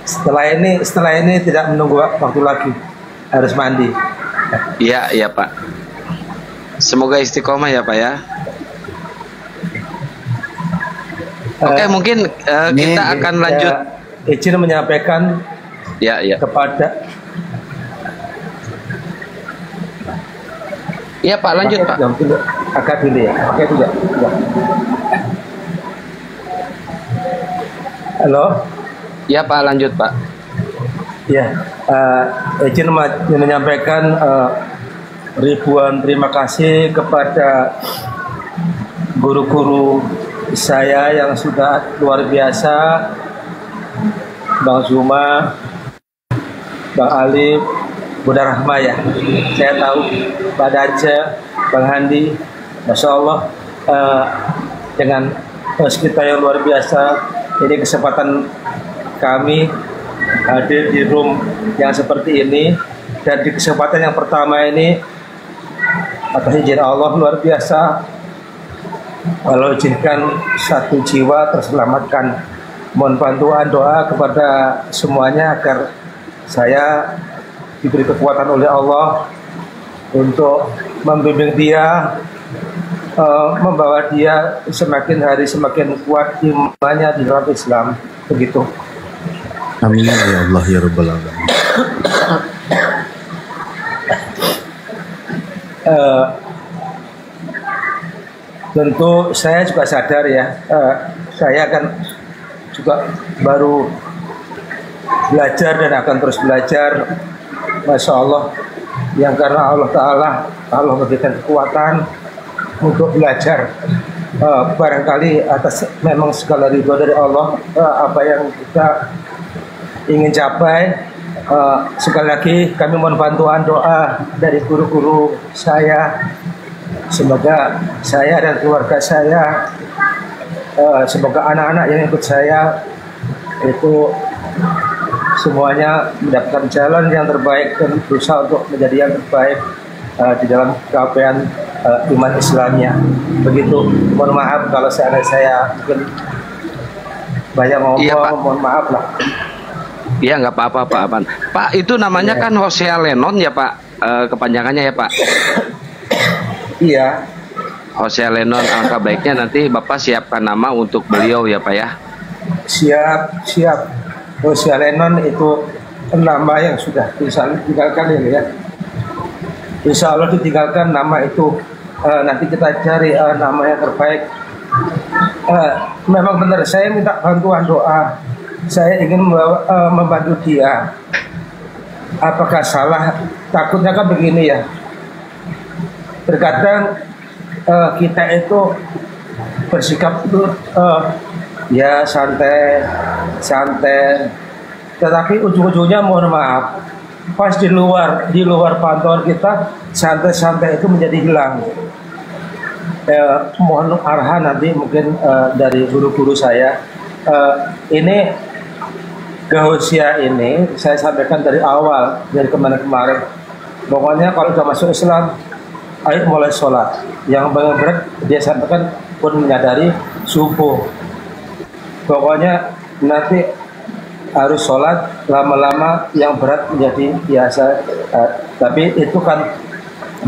Setelah ini tidak menunggu waktu lagi, harus mandi. Iya, iya Pak. Semoga istiqomah ya Pak ya. Oke, mungkin kita akan lanjut. Izin menyampaikan ya kepada. Iya Pak, lanjut Pak. Agak dulu ya. Oke tidak. Halo. Ya Pak, lanjut Pak. Ya, izin menyampaikan ribuan terima kasih kepada guru-guru saya yang sudah luar biasa, Bang Zuma, Bang Alif, Bunda Rahma ya. Saya tahu Pak Dace, Bang Handi, Masya Allah, dengan host kita yang luar biasa. Ini kesempatan kami hadir di room yang seperti ini, dan di kesempatan yang pertama ini atas izin Allah luar biasa, kalau izinkan satu jiwa terselamatkan. Mohon bantuan doa kepada semuanya agar saya diberi kekuatan oleh Allah untuk membimbing dia, membawa dia semakin hari semakin kuat imannya di dalam Islam. Begitu. Amin ya Allah ya Rabbal Alamin. Tentu saya juga sadar ya, saya kan juga baru belajar dan akan terus belajar. Masya Allah, yang karena Allah memberikan kekuatan untuk belajar. Barangkali atas memang segala ridho dari Allah, apa yang kita ingin capai. Sekali lagi kami mohon bantuan doa dari guru-guru saya. Semoga saya dan keluarga saya, semoga anak-anak yang ikut saya itu semuanya mendapatkan jalan yang terbaik dan berusaha untuk menjadi yang terbaik di dalam capaian iman Islamnya. Begitu. Mohon maaf kalau saya mungkin banyak ngomong, iya, mohon maaf lah. Iya, nggak apa-apa Pak Apan. Pak, itu namanya kan Hosea Lennon ya Pak, kepanjangannya ya Pak? Iya. Hosea Lennon, angka baiknya nanti Bapak siapkan nama untuk beliau ya Pak ya? Siap. Hosea Lennon itu nama yang sudah ditinggalkan ini ya. Insya Allah ditinggalkan nama itu. Nanti kita cari nama yang terbaik. Memang benar, saya minta bantuan doa. Saya ingin membantu dia. Apakah salah? Takutnya kan begini ya. Terkadang kita itu bersikap itu ya santai, tetapi ujung-ujungnya mohon maaf, pas di luar pantauan kita, santai-santai itu menjadi hilang. Mohon arahan nanti mungkin dari guru-guru saya. Ini Hosea ini saya sampaikan dari awal, dari kemarin. Pokoknya kalau sudah masuk Islam, ayo mulai sholat. Yang berat dia sampaikan pun menyadari subuh. Pokoknya nanti harus sholat, lama-lama yang berat menjadi biasa. Tapi itu kan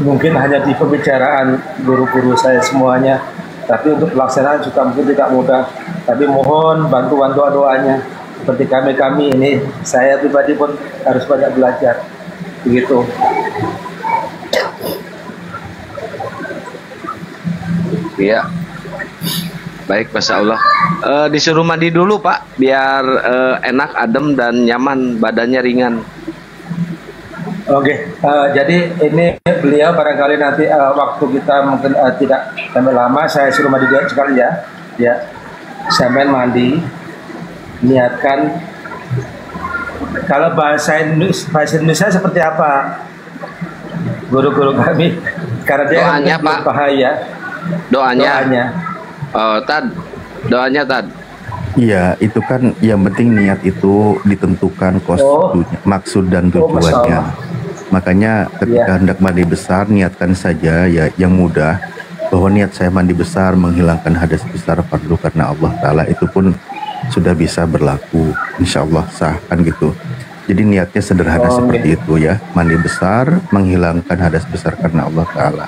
mungkin hanya di pembicaraan guru-guru saya semuanya. Tapi untuk pelaksanaan juga mungkin tidak mudah. Tapi mohon bantuan doa-doanya. Seperti kami ini, saya pribadi pun harus banyak belajar. Begitu. Iya. Baik, Masya Allah. Disuruh mandi dulu Pak, biar enak, adem dan nyaman, badannya ringan. Oke, jadi ini beliau barangkali nanti waktu kita mungkin tidak sampai lama, saya suruh mandi dulu sekali ya. Ya, sampai mandi, niatkan. Kalau bahasa Indonesia seperti apa? Guru-guru kami, karena dia doanya Pak, bahaya. Doanya. Tad, doanya Tad. Iya, itu kan yang penting niat itu ditentukan maksud dan tujuannya. Makanya ketika hendak mandi besar, niatkan saja ya yang mudah, bahwa niat saya mandi besar menghilangkan hadas besar fardu karena Allah Ta'ala, itu pun sudah bisa berlaku, insya Allah sah kan gitu. Jadi niatnya sederhana seperti itu ya, mandi besar menghilangkan hadas besar karena Allah Ta'ala.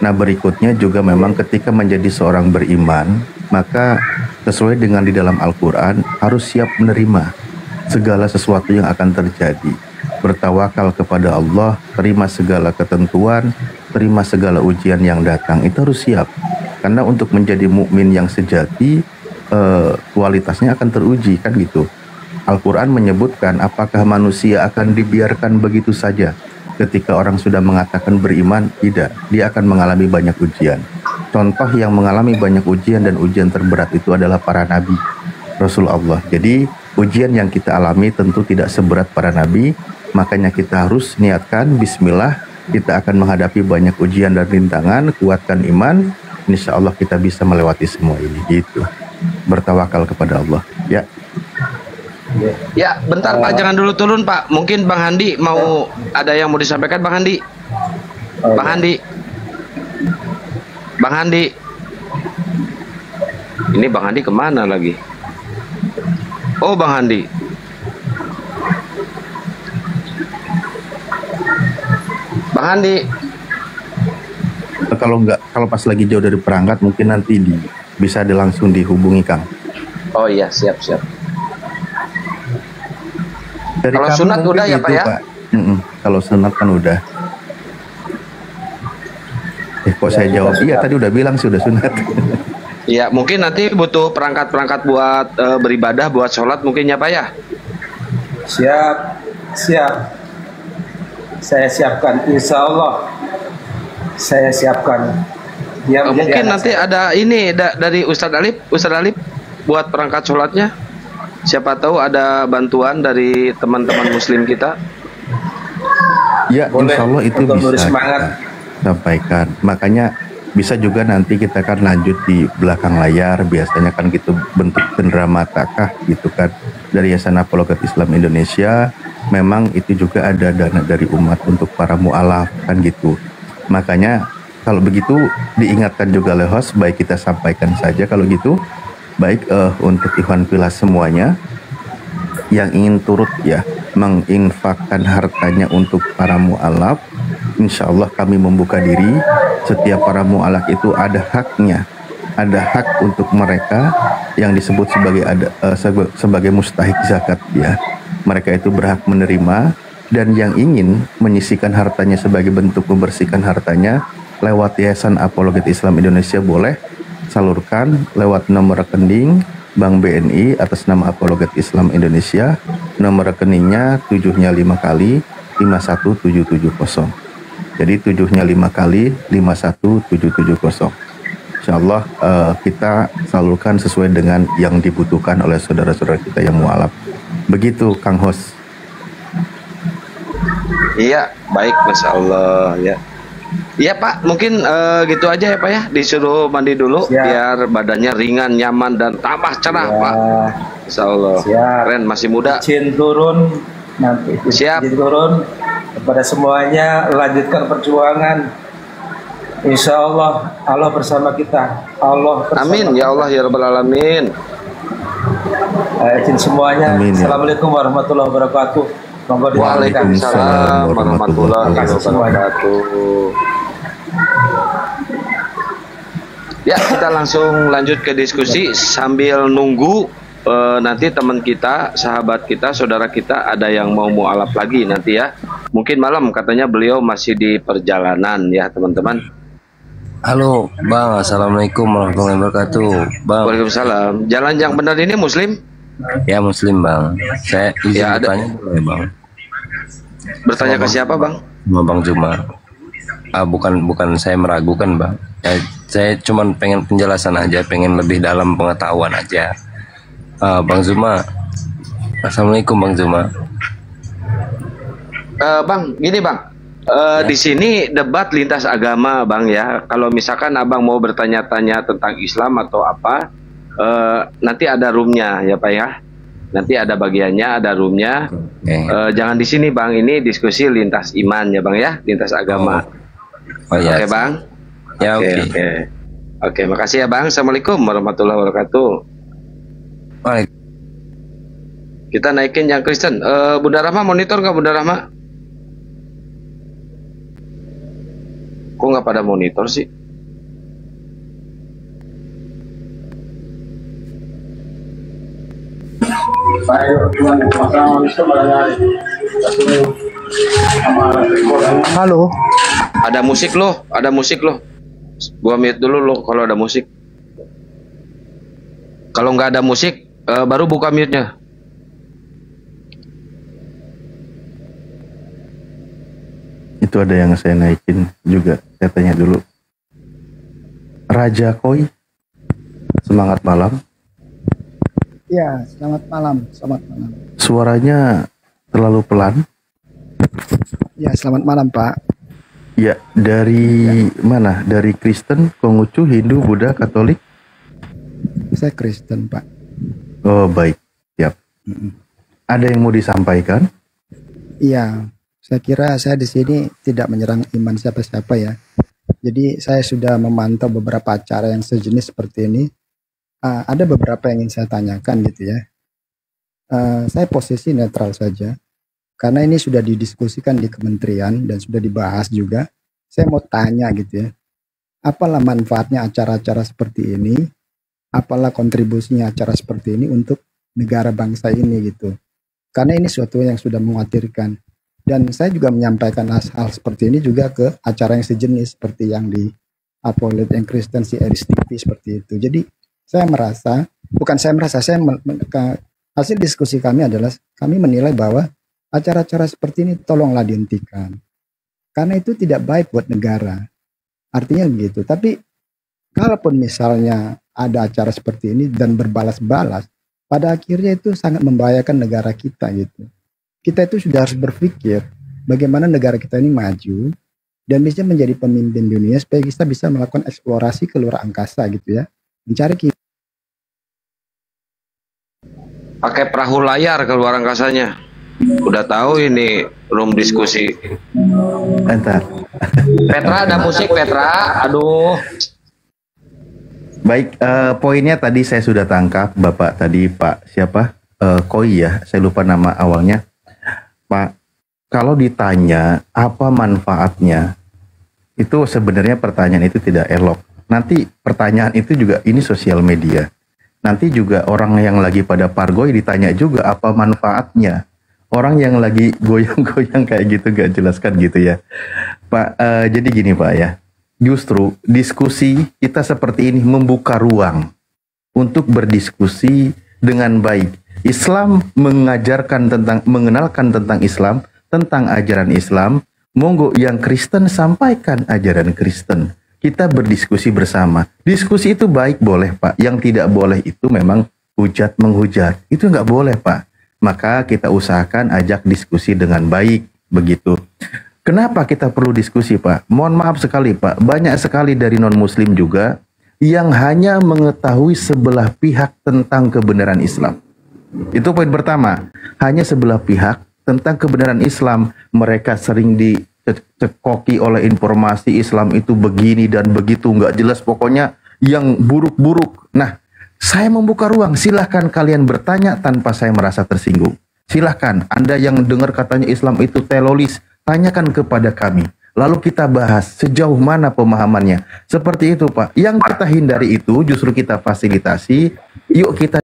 Nah berikutnya juga memang ketika menjadi seorang beriman, maka sesuai dengan di dalam Al-Quran harus siap menerima segala sesuatu yang akan terjadi. Bertawakal kepada Allah, terima segala ketentuan, terima segala ujian yang datang, itu harus siap. Karena untuk menjadi mukmin yang sejati, kualitasnya akan teruji kan gitu. Al-Quran menyebutkan apakah manusia akan dibiarkan begitu saja ketika orang sudah mengatakan beriman? Tidak, dia akan mengalami banyak ujian. contoh yang mengalami banyak ujian dan ujian terberat itu adalah para nabi Rasul Allah. Jadi ujian yang kita alami tentu tidak seberat para nabi, makanya kita harus niatkan bismillah, kita akan menghadapi banyak ujian dan rintangan, kuatkan iman, insya Allah kita bisa melewati semua ini gitu. Bertawakal kepada Allah ya. Ya, bentar Pak, jangan dulu turun Pak. Mungkin Bang Handi mau ada yang mau disampaikan, Bang Handi. Bang Handi. Bang Handi. Ini Bang Handi kemana lagi? Oh, Bang Handi. Bang Handi. Kalau pas lagi jauh dari perangkat mungkin nanti bisa langsung dihubungi Kang. Oh iya, siap. Dari kalau kami sunat udah ya Pak ya? Kalau sunat kan udah. Kok saya jawab iya tadi udah bilang sih udah sunat. Iya, mungkin nanti butuh perangkat-perangkat buat beribadah, buat sholat mungkin ya Pak ya? Siap. Saya siapkan, insya Allah. Saya siapkan. Mungkin nanti ada ini dari Ustadz Alip buat perangkat sholatnya. Siapa tahu ada bantuan dari teman-teman muslim kita. Ya, insya Allah itu bisa kita sampaikan. Makanya bisa juga nanti kita akan lanjut di belakang layar. Biasanya kan gitu bentuk cenderamatakah gitu kan. Dari Yayasan Apologet Islam Indonesia. Memang itu juga ada dana dari umat untuk para mu'alaf kan gitu. Makanya kalau begitu diingatkan juga oleh host, baik kita sampaikan saja kalau gitu. Baik untuk Ikhwan Fillah semuanya yang ingin turut ya menginfakkan hartanya untuk para mu'alaf, insya Allah kami membuka diri. Setiap para mu'alaf itu ada haknya, ada hak untuk mereka yang disebut sebagai mustahik zakat ya. Mereka itu berhak menerima, dan yang ingin menyisikan hartanya sebagai bentuk membersihkan hartanya lewat Yayasan Apologet Islam Indonesia boleh salurkan lewat nomor rekening Bank BNI atas nama Apologet Islam Indonesia. Nomor rekeningnya 7-nya 5 kali 51770. Jadi 7-nya 5 kali 51770. Insyaallah kita salurkan sesuai dengan yang dibutuhkan oleh saudara-saudara kita yang mualaf. Begitu Kang Hos. Iya, baik, Masya Allah ya. Iya Pak, mungkin gitu aja ya Pak ya. Disuruh mandi dulu biar badannya ringan, nyaman, dan tambah cerah Pak. Insya Allah. Keren, masih muda. Izin turun nanti. Siap. Izin turun kepada semuanya, lanjutkan perjuangan. Insya Allah, Allah bersama kita. Allah bersama amin ya Allah ya Rabbal Alamin. Izin semuanya. Amin, ya. Assalamualaikum warahmatullahi wabarakatuh. Waalaikumsalam warahmatullahi wabarakatuh. Ya, kita langsung lanjut ke diskusi sambil nunggu nanti teman kita, sahabat kita, saudara kita ada yang mau mualaf lagi nanti ya. Mungkin malam katanya beliau masih di perjalanan ya teman-teman. Halo Bang, Assalamualaikum warahmatullahi wabarakatuh Bang. Waalaikumsalam. Jalan yang benar ini Muslim? Ya Muslim Bang. Saya izin ya, bertanya boleh Bang? Bertanya ke siapa Bang? Sama Bang Juma. Bukan saya meragukan Bang. Saya cuma pengen penjelasan aja, pengen lebih dalam pengetahuan aja. Bang Zuma. Assalamualaikum Bang Zuma. Bang, gini Bang. Di sini debat lintas agama Bang ya. Kalau misalkan Abang mau bertanya-tanya tentang Islam atau apa, nanti ada roomnya ya Pak ya. Nanti ada bagiannya, ada roomnya. Jangan di sini Bang, ini diskusi lintas iman ya Bang ya, lintas agama. Ya. Oke Bang. Ya oke. Oke, makasih ya Bang. Assalamualaikum warahmatullahi wabarakatuh. Baik. Kita naikin yang Kristen. Bunda Rahma monitor nggak Bunda Rahma? Kok nggak pada monitor sih? Halo. Ada musik loh, ada musik loh. Gua mute dulu loh kalau ada musik. Kalau nggak ada musik, baru buka mute-nya. Itu ada yang saya naikin juga. Saya tanya dulu. Raja Koi. Semangat malam. Ya, selamat malam. Selamat malam. Suaranya terlalu pelan. Ya, selamat malam, Pak. Ya, dari mana? Dari Kristen, Konghucu, Hindu, Buddha, Katolik? Saya Kristen, Pak. Oh, baik. Siap. Ada yang mau disampaikan? Iya, saya kira saya di sini tidak menyerang iman siapa-siapa ya. Jadi saya sudah memantau beberapa acara yang sejenis seperti ini. Ada beberapa yang ingin saya tanyakan gitu ya. Saya posisi netral saja. Karena ini sudah didiskusikan di kementerian dan sudah dibahas juga. Saya mau tanya gitu ya. Apalah manfaatnya acara-acara seperti ini? Apalah kontribusinya acara seperti ini untuk negara bangsa ini gitu. Karena ini suatu yang sudah mengkhawatirkan. Dan saya juga menyampaikan hal seperti ini juga ke acara yang sejenis seperti yang di Apolit yang Kristen si Eris TV seperti itu. Jadi saya merasa, hasil diskusi kami adalah kami menilai bahwa acara-acara seperti ini tolonglah dihentikan. Karena itu tidak baik buat negara. Artinya begitu. Tapi kalaupun misalnya ada acara seperti ini dan berbalas-balas, pada akhirnya itu sangat membahayakan negara kita gitu. Kita itu sudah harus berpikir bagaimana negara kita ini maju dan bisa menjadi pemimpin dunia supaya kita bisa melakukan eksplorasi ke luar angkasa gitu ya. Mencari pakai perahu layar ke luar angkasanya. Udah tahu ini room diskusi. Entar. Petra, ada musik Petra. Aduh. Baik, poinnya tadi saya sudah tangkap, Bapak tadi Pak siapa? Koi ya, saya lupa nama awalnya. Pak, kalau ditanya apa manfaatnya, itu sebenarnya pertanyaan itu tidak elok. Nanti pertanyaan itu juga ini sosial media. Nanti juga orang yang lagi pada pargoy ditanya juga apa manfaatnya. Orang yang lagi goyang-goyang kayak gitu gak jelaskan gitu ya Pak. Jadi gini Pak ya, justru diskusi kita seperti ini membuka ruang untuk berdiskusi dengan baik. Islam mengenalkan tentang Islam, tentang ajaran Islam. Monggo yang Kristen sampaikan ajaran Kristen. Kita berdiskusi bersama. Diskusi itu baik boleh Pak. Yang tidak boleh itu memang hujat menghujat. Itu nggak boleh Pak. Maka kita usahakan ajak diskusi dengan baik, begitu. Kenapa kita perlu diskusi Pak? Mohon maaf sekali Pak, banyak sekali dari non-muslim juga yang hanya mengetahui sebelah pihak tentang kebenaran Islam. Itu poin pertama, hanya sebelah pihak tentang kebenaran Islam. Mereka sering dicekoki oleh informasi Islam itu begini dan begitu, nggak jelas pokoknya yang buruk-buruk. Nah, saya membuka ruang, silahkan kalian bertanya tanpa saya merasa tersinggung. Silahkan, Anda yang dengar katanya Islam itu teroris, tanyakan kepada kami. Lalu kita bahas sejauh mana pemahamannya. Seperti itu Pak. Yang kita hindari itu justru kita fasilitasi. Yuk kita